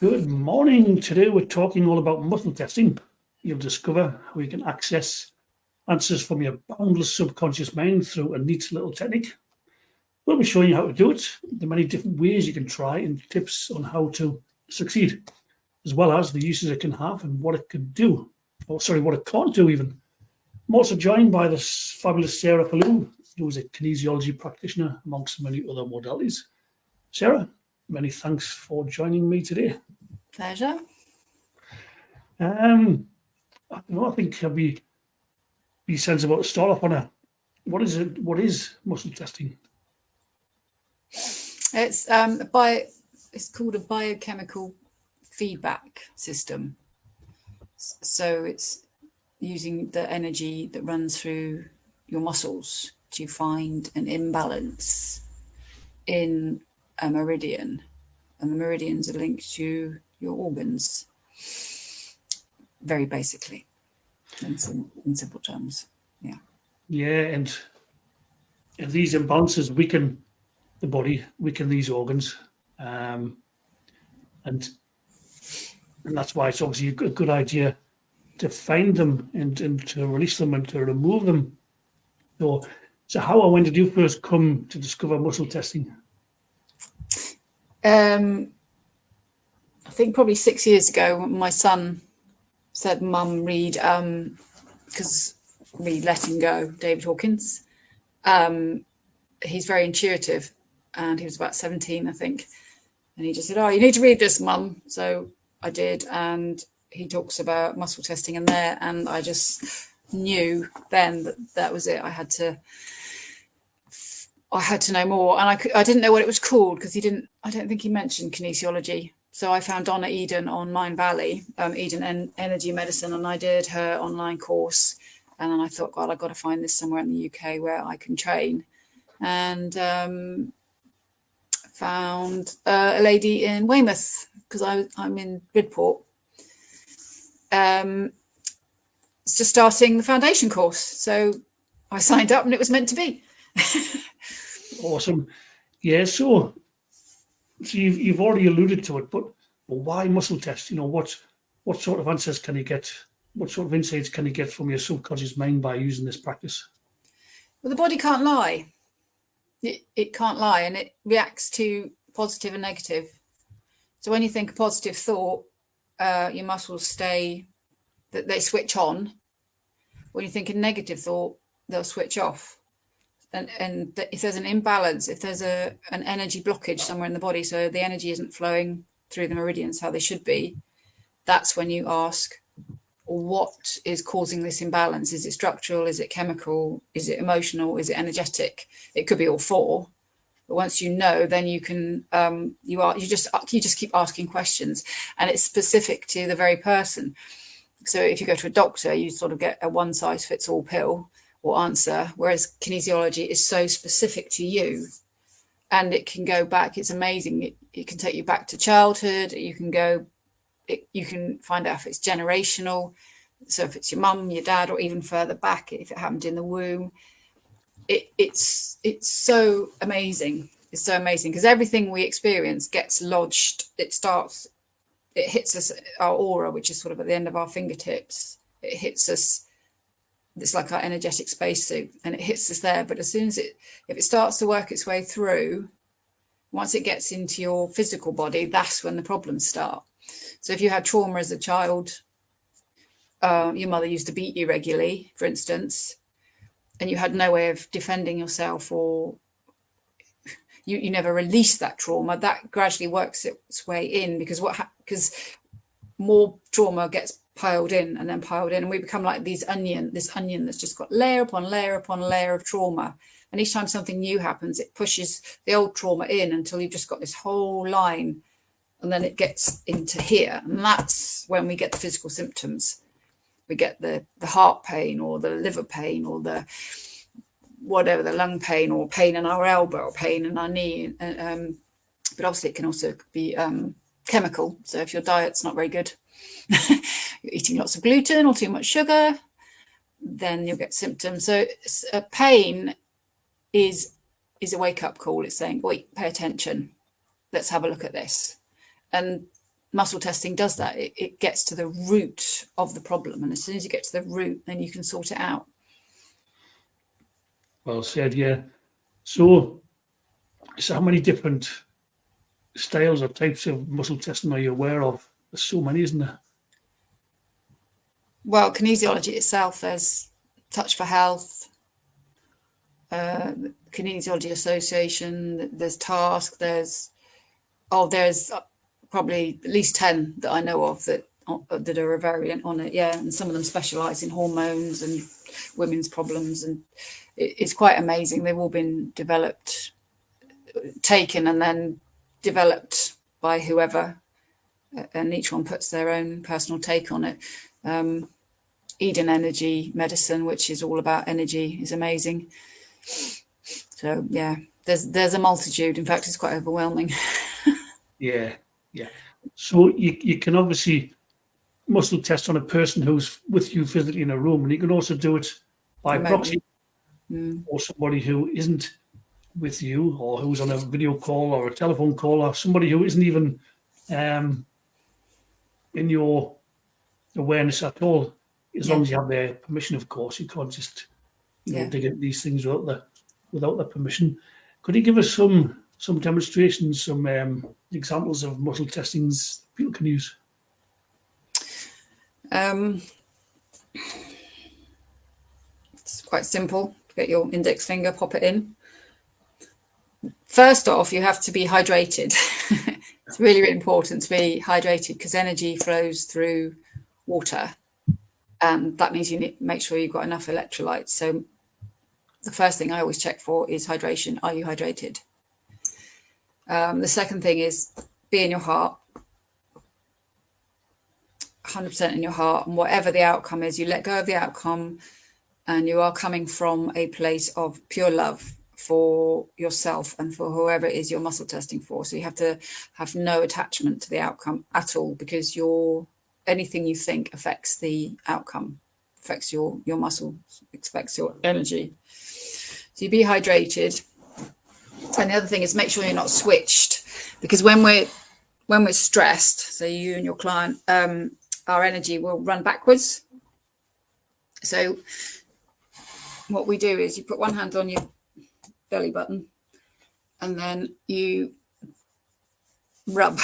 Good morning. Today we're talking all about muscle testing. You'll discover how you can access answers from your boundless subconscious mind through a neat little technique. We'll be showing you how to do it, the many different ways you can try, and tips on how to succeed, as well as the uses it can have and what it can do. What it can't do even. I'm also joined by this fabulous Sarah Filleul, who is a kinesiology practitioner amongst many other modalities. Sarah, many thanks for joining me today. Pleasure. I think I'll be sensible to start off on a what is it? What is muscle testing? It's it's called a biochemical feedback system. So it's using the energy that runs through your muscles to find an imbalance in a meridian, and the meridians are linked to your organs. Very basically, in simple terms, yeah. Yeah, and these imbalances weaken the body, weaken these organs, and that's why it's obviously a good idea to find them and to release them and to remove them. So how or when did you first come to discover muscle testing? I think probably 6 years ago, my son said, "Mum, read," because read Letting Go, David Hawkins. He's very intuitive, and he was about 17, I think. And he just said, "Oh, you need to read this, Mum." So I did, and he talks about muscle testing in there, and I just knew then that was it. I had to know more, and I didn't know what it was called because I don't think he mentioned kinesiology. So I found Donna Eden on Mind Valley, Eden Energy Medicine, and I did her online course. And then I thought, God, I've got to find this somewhere in the UK where I can train. And found a lady in Weymouth, because I'm in Bridport. It's just starting the foundation course. So I signed up and it was meant to be. Awesome. Yeah, so you've already alluded to it, but why muscle test? What sort of answers can you get? What sort of insights can you get from your subconscious mind by using this practice? Well, the body can't lie. It can't lie, and it reacts to positive and negative. So when you think a positive thought, your muscles they switch on. When you think a negative thought, they'll switch off. And if there's an imbalance, if there's an energy blockage somewhere in the body, so the energy isn't flowing through the meridians how they should be, that's when you ask, what is causing this imbalance? Is it structural? Is it chemical? Is it emotional? Is it energetic? It could be all four. But once you know, then you can you just keep asking questions, and it's specific to the very person. So if you go to a doctor, you sort of get a one size fits all pill or answer, whereas kinesiology is so specific to you, and it can go back. It's amazing. It can take you back to childhood. You can find out if it's generational. So if it's your mum, your dad, or even further back, if it happened in the womb, it's so amazing. It's so amazing because everything we experience gets lodged. It hits us, our aura, which is sort of at the end of our fingertips. It hits us. It's like our energetic spacesuit, and it hits us there. But as soon as if it starts to work its way through, once it gets into your physical body, that's when the problems start. So if you had trauma as a child, your mother used to beat you regularly, for instance, and you had no way of defending yourself, or you never released that trauma, that gradually works its way in, because more trauma gets piled in, and we become like this onion that's just got layer upon layer upon layer of trauma. And each time something new happens, it pushes the old trauma in until you've just got this whole line, and then it gets into here, and that's when we get the physical symptoms. We get the heart pain, or the liver pain, or the whatever, the lung pain, or pain in our elbow, or pain in our knee. But obviously it can also be chemical. So if your diet's not very good, you're eating lots of gluten or too much sugar, then you'll get symptoms. So pain is a wake-up call. It's saying, wait, pay attention. Let's have a look at this. And muscle testing does that. It gets to the root of the problem, and as soon as you get to the root, then you can sort it out. Well said, yeah. So how many different styles or types of muscle testing are you aware of? There's so many, isn't there? Well, kinesiology itself, there's Touch for Health, Kinesiology Association, there's Task, there's probably at least 10 that I know of that are a variant on it, yeah, and some of them specialise in hormones and women's problems, and it's quite amazing. They've all been taken and then developed by whoever, and each one puts their own personal take on it. Eden Energy Medicine, which is all about energy, is amazing. So yeah, there's a multitude. In fact, it's quite overwhelming. Yeah. So you can obviously muscle test on a person who's with you physically in a room, and you can also do it by proxy, or somebody who isn't with you, or who's on a video call or a telephone call, or somebody who isn't even in your awareness at all. As long as you have their permission, of course. You can't just dig into these things without their permission. Could you give us some demonstrations, some examples of muscle testings people can use? It's quite simple. Get your index finger, pop it in. First off, you have to be hydrated. It's really, really important to be hydrated because energy flows through water. And that means you need to make sure you've got enough electrolytes. So the first thing I always check for is hydration. Are you hydrated? The second thing is be in your heart, 100% in your heart. And whatever the outcome is, you let go of the outcome and you are coming from a place of pure love for yourself and for whoever it is you're muscle testing for. So you have to have no attachment to the outcome at all, because anything you think affects the outcome, affects your muscle, affects your energy. So you be hydrated. And the other thing is make sure you're not switched, because when we're stressed, so you and your client, our energy will run backwards. So what we do is you put one hand on your belly button and then you rub.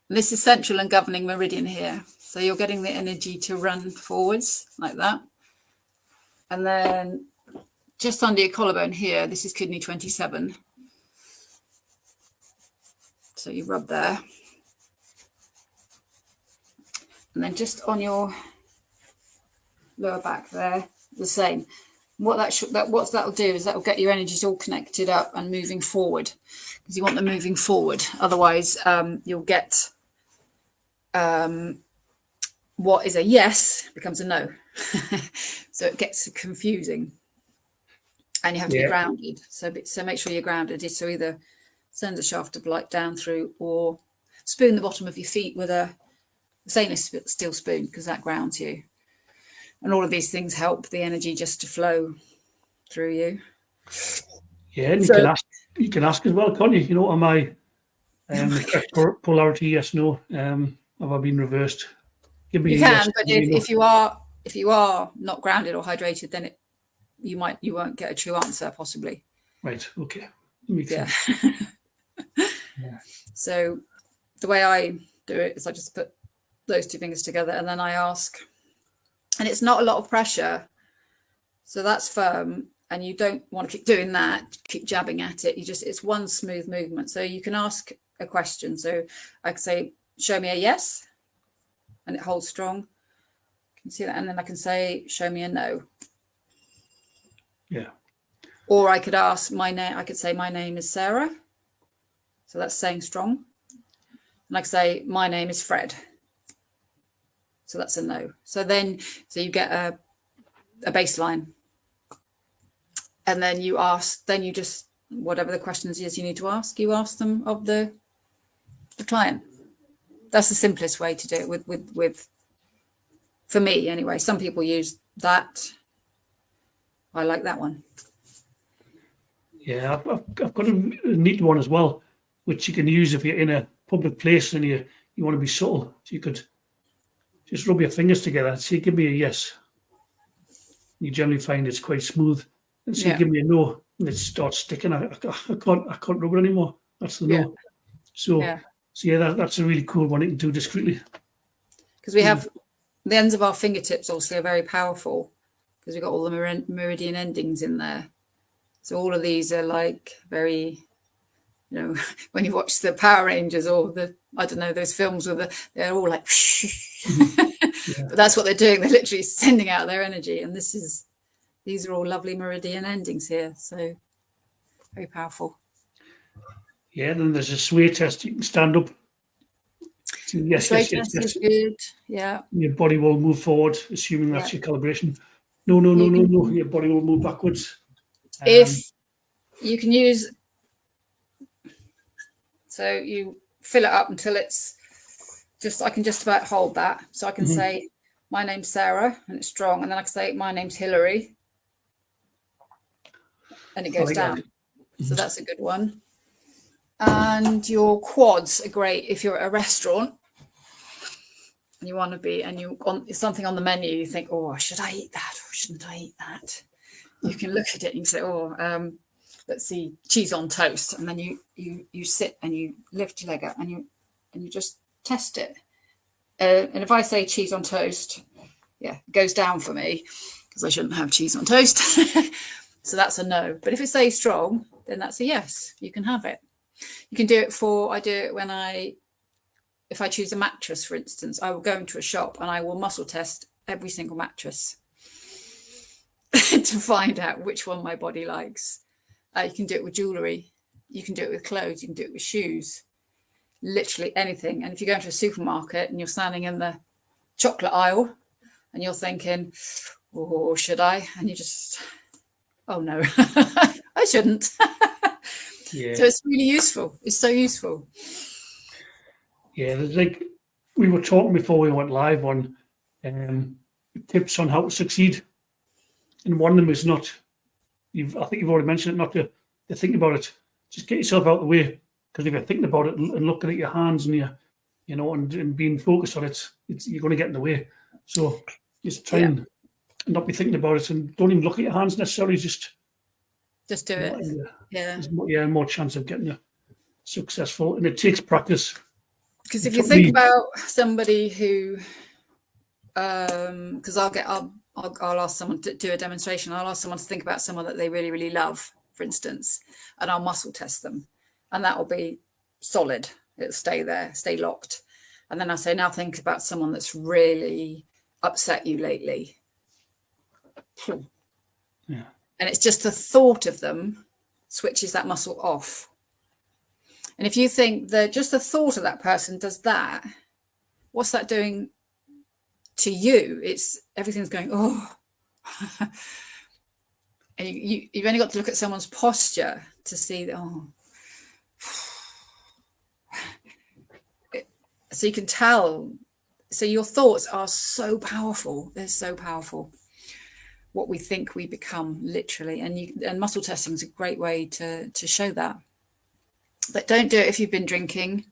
This is central and governing meridian here. So you're getting the energy to run forwards like that. And then just under your collarbone here, this is kidney 27. So you rub there. And then just on your lower back there, the same. What that'll do is that'll get your energies all connected up and moving forward, because you want them moving forward. Otherwise, you'll get what is a yes becomes a no. So it gets confusing, and you have to be grounded. So make sure you're grounded. So either send a shaft of light down through, or spoon the bottom of your feet with a stainless steel spoon, because that grounds you. And all of these things help the energy just to flow through you. Yeah, and you can ask as well, can't you? You know, am I polarity? Yes, no. Have I been reversed? Give me you can, yes, but if you are not grounded or hydrated, then you won't get a true answer, possibly. Right. Okay. Makes sense. Yeah. So the way I do it is I just put those two fingers together and then I ask. And it's not a lot of pressure. So that's firm. And you don't want to keep doing that, keep jabbing at it. It's one smooth movement. So you can ask a question. So I could say, show me a yes. And it holds strong. You can see that. And then I can say, show me a no. Yeah. Or I could ask my name. I could say, my name is Sarah. So that's saying strong. And I could say, my name is Fred. So that's a no. So you get a baseline. And then you ask, just, whatever the questions is you need to ask, you ask them of the client. That's the simplest way to do it with for me anyway. Some people use that. I like that one. Yeah, I've got a neat one as well, which you can use if you're in a public place and you're you want to be subtle. So you could just rub your fingers together and say, give me a yes. You generally find it's quite smooth. And say, Yeah. give me a no. And it starts sticking. I can't rub it anymore. That's the Yeah. no. So, Yeah. so yeah, that's a really cool one you can do discreetly. Because we have the ends of our fingertips also are very powerful because we've got all the meridian endings in there. So all of these are like very, you know, when you watch the Power Rangers or I don't know, those films where they're all like, Yeah. but that's what they're doing. They're literally sending out their energy. And these are all lovely meridian endings here. So very powerful. Yeah, then there's a sway test. You can stand up. So The yes, sway yes, yes, test yes. is good. Yeah. Your body will move forward, assuming Yeah. that's your calibration. No, no, no, You no, can, no. Your body will move backwards. if you can use, so you fill it up until it's just, I can just about hold that. So I can say, my name's Sarah, and it's strong. And then I can say, my name's Hillary. And it goes down. So that's a good one. And your quads are great if you're at a restaurant and you want to be, and you want something on the menu, you think, oh, should I eat that or shouldn't I eat that? You can look at it and you say, oh, let's see, cheese on toast. And then you sit and you lift your leg up and you just test it. And if I say cheese on toast, yeah, it goes down for me because I shouldn't have cheese on toast. So that's a no. But if it says strong, then that's a yes. You can have it. You can do it I do it if I choose a mattress, for instance, I will go into a shop and I will muscle test every single mattress to find out which one my body likes. You can do it with jewellery. You can do it with clothes. You can do it with shoes. Literally anything. And if you go into a supermarket and you're standing in the chocolate aisle and you're thinking, oh, should I? And you just, oh no, I shouldn't. Yeah. So it's really useful. It's so useful. Yeah, there's like we were talking before we went live on tips on how to succeed, and one of them is not. I think you've already mentioned it. Not to think about it. Just get yourself out of the way, because if you're thinking about it and looking at your hands and and being focused on it, you're going to get in the way. So just try and not be thinking about it, and don't even look at your hands necessarily. Just do it. Yeah. There's more chance of getting you successful, and it takes practice. Because if you think about somebody who, because I'll ask someone to do a demonstration. I'll ask someone to think about someone that they really, really love, for instance, and I'll muscle test them, and that will be solid. It'll stay there, stay locked. And then I say, now think about someone that's really upset you lately. Yeah. And it's just the thought of them switches that muscle off. And if you think that just the thought of that person does that, what's that doing to you? It's everything's going, oh. And you've only got to look at someone's posture to see that, oh. So you can tell. So your thoughts are so powerful. They're so powerful. What we think we become, literally. And muscle testing is a great way to show that. But don't do it if you've been drinking.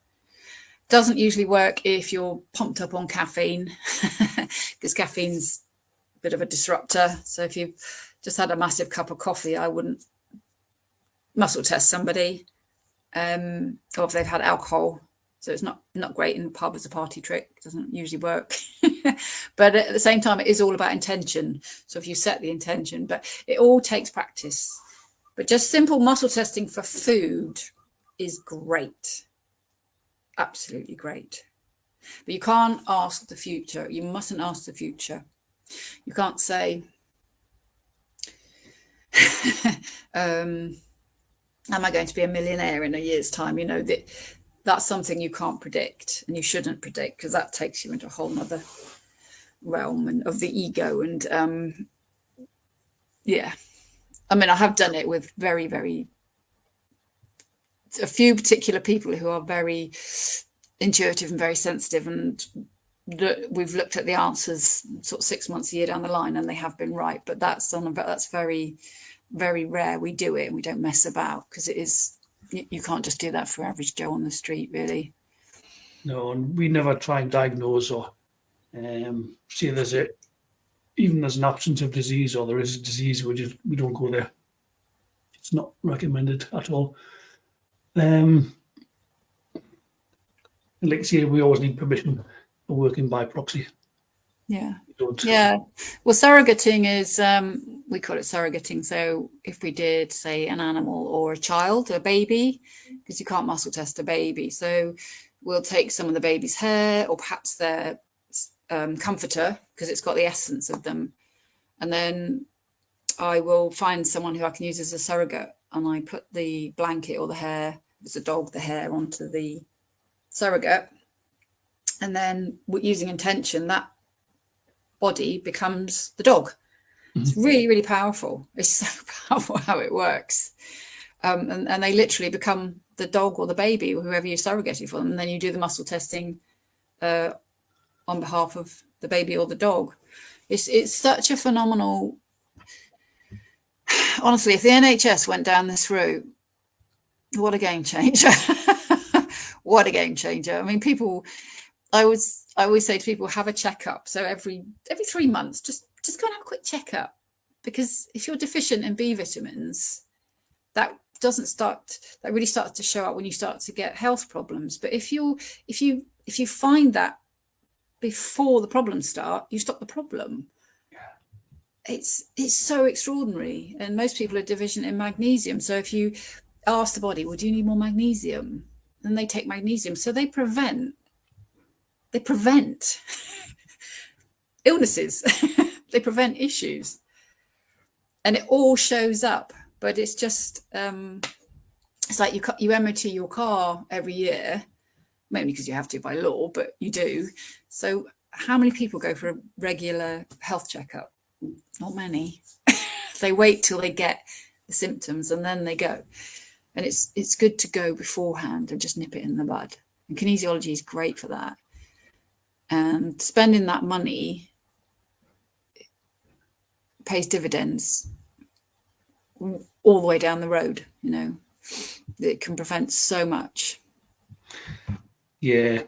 Doesn't usually work if you're pumped up on caffeine, because caffeine's a bit of a disruptor. So if you've just had a massive cup of coffee, I wouldn't muscle test somebody. Or if they've had alcohol. So it's not great in the pub as a party trick. It doesn't usually work. But at the same time, it is all about intention. So if you set the intention, but it all takes practice. But just simple muscle testing for food is great. Absolutely great. But you can't ask the future. You mustn't ask the future. You can't say, am I going to be a millionaire in a year's time? You know, that's something you can't predict, and you shouldn't predict, because that takes you into a whole nother realm of the ego. And yeah, I mean, I have done it with a few particular people who are very intuitive and very sensitive, and we've looked at the answers sort of 6 months, a year down the line, and they have been right. But that's very, very rare. We do it and we don't mess about, because it is, you can't just do that for average Joe on the street, really. No, and we never try and diagnose or say even there's an absence of disease or there is a disease. We don't go there. It's not recommended at all. And like I say, we always need permission for working by proxy. Yeah. We don't. Yeah. Well, surrogating is, we call it surrogating. So if we did, say, an animal or a child, a baby, because you can't muscle test a baby. So we'll take some of the baby's hair or perhaps their comforter, because it's got the essence of them. And then I will find someone who I can use as a surrogate, and I put the blanket or the hair, if it's a dog, the hair onto the surrogate. And then using intention, that body becomes the dog. It's really, really powerful. It's so powerful how it works. And they literally become the dog or the baby or whoever you're surrogating for them. And then you do the muscle testing on behalf of the baby or the dog. It's such a phenomenal. Honestly, if the NHS went down this route, what a game changer. What a game changer. I mean, I always say to people, have a checkup. So every 3 months, just go and have a quick checkup, because if you're deficient in B vitamins, that really starts to show up when you start to get health problems. But if you find that before the problems start, you stop the problem. It's so extraordinary. And most people are deficient in magnesium. So if you ask the body, well, do you need more magnesium? Then they take magnesium. So they prevent illnesses. They prevent issues. And it all shows up. But it's just, it's like you MOT your car every year, mainly because you have to by law, but you do. So how many people go for a regular health checkup? Not many. They wait till they get the symptoms and then they go. And it's good to go beforehand and just nip it in the bud. And kinesiology is great for that. And spending that money pays dividends all the way down the road. It can prevent so much. Yeah.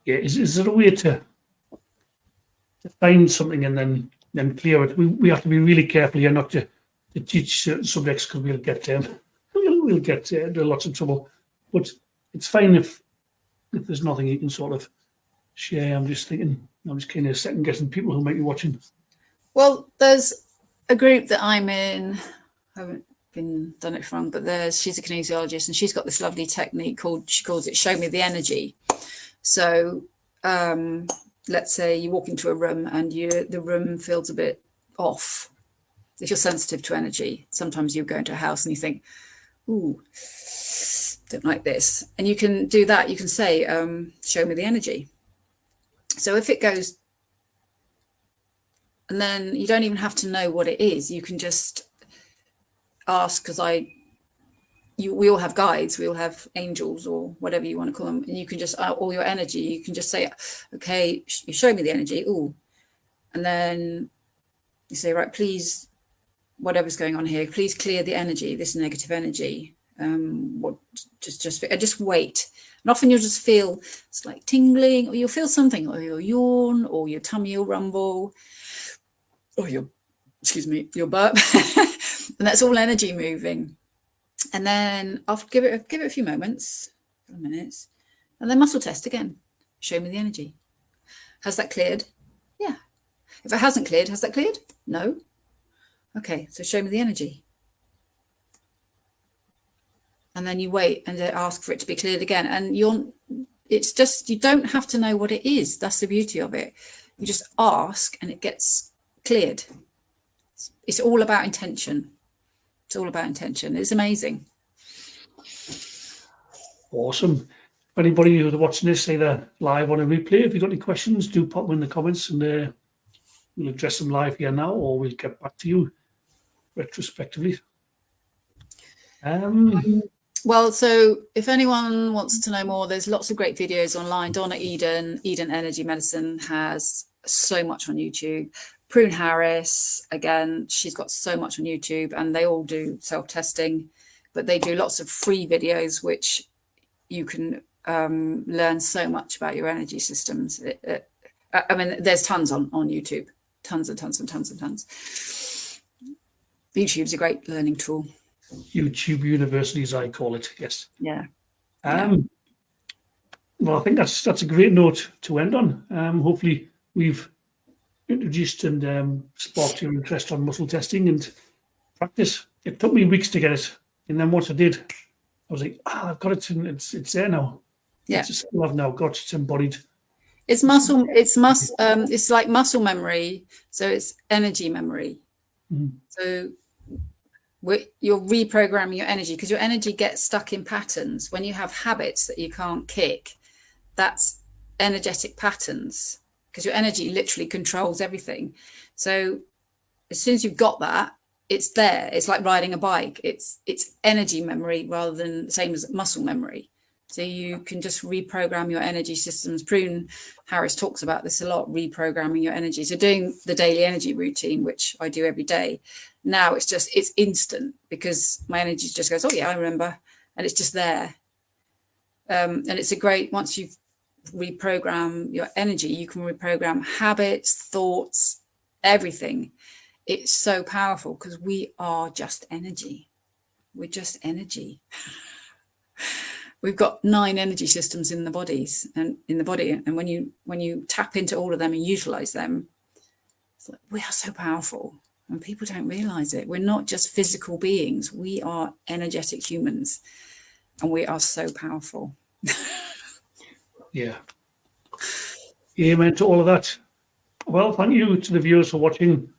Is there a way to find something and then clear it? We have to be really careful here not to teach certain subjects, because we'll get into lots of trouble. But it's fine if there's nothing you can sort of share. I'm just kind of second guessing people who might be watching. Well, there's a group that I'm in. I haven't done it wrong, but she's a kinesiologist, and she's got this lovely technique she calls it "Show Me the Energy." So let's say you walk into a room and the room feels a bit off. If you're sensitive to energy, sometimes you go into a house and you think, ooh, don't like this. And you can do that. You can say, show me the energy. So if it goes, and then you don't even have to know what it is. You can just ask, because we all have guides, we all have angels or whatever you want to call them. And you can just, all your energy, you can just say, okay, you show me the energy. Ooh. And then you say, right, please, whatever's going on here, please clear the energy, this negative energy. Just wait. And often you'll just feel it's like tingling, or you'll feel something, or you'll yawn, or your tummy will rumble, or your burp. And that's all energy moving. And then I'll give it a few moments, a couple of minutes, and then muscle test again. Show me the energy. Has that cleared? Yeah. If it hasn't cleared, has that cleared? No. Okay, so show me the energy. And then you wait and ask for it to be cleared again. And it's just, you don't have to know what it is. That's the beauty of it. You just ask and it gets cleared. It's all about intention. It's all about intention. It's amazing. Awesome. If anybody who's watching this, either live or on a replay, if you've got any questions, do pop them in the comments, and we'll address them live here now, or we'll get back to you retrospectively. Well, so if anyone wants to know more, there's lots of great videos online. Donna Eden Energy Medicine has so much on YouTube. Prune Harris, again, she's got so much on YouTube, and they all do self-testing, but they do lots of free videos, which you can learn so much about your energy systems. I mean, there's tons on YouTube, tons and tons and tons and tons. YouTube's a great learning tool. YouTube University, as I call it. Yes. Yeah. Well, I think that's a great note to end on. Hopefully, we've introduced and sparked your interest on muscle testing and practice. It took me weeks to get it, and then once I did, I was like, I've got it, and it's there now. Yeah. It's a skill I've now got. It's embodied. It's muscle. It's like muscle memory. So it's energy memory. Mm. So you're reprogramming your energy, because your energy gets stuck in patterns. When you have habits that you can't kick, that's energetic patterns, because your energy literally controls everything. So as soon as you've got that, it's there. It's like riding a bike. It's energy memory rather than the same as muscle memory. So you can just reprogram your energy systems. Prune Harris talks about this a lot, reprogramming your energy. So doing the daily energy routine, which I do every day, now it's instant, because my energy just goes, oh yeah, I remember, and it's just there. And it's a great, once you've reprogram your energy, you can reprogram habits, thoughts, everything. It's so powerful, because we are just energy. We're just energy. We've got 9 energy systems in the bodies and in the body. And when you tap into all of them and utilize them, it's like, we are so powerful, and people don't realize it. We're not just physical beings. We are energetic humans, and we are so powerful. Yeah. Amen to all of that. Well, thank you to the viewers for watching.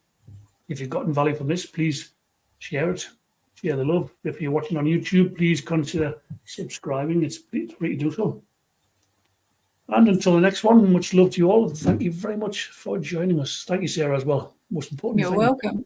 If you've gotten value from this, please share it. Share the love. If you're watching on YouTube, please consider subscribing. It's free to do so. And until the next one, much love to you all. Thank you very much for joining us. Thank you, Sarah, as well. Most importantly, You're welcome.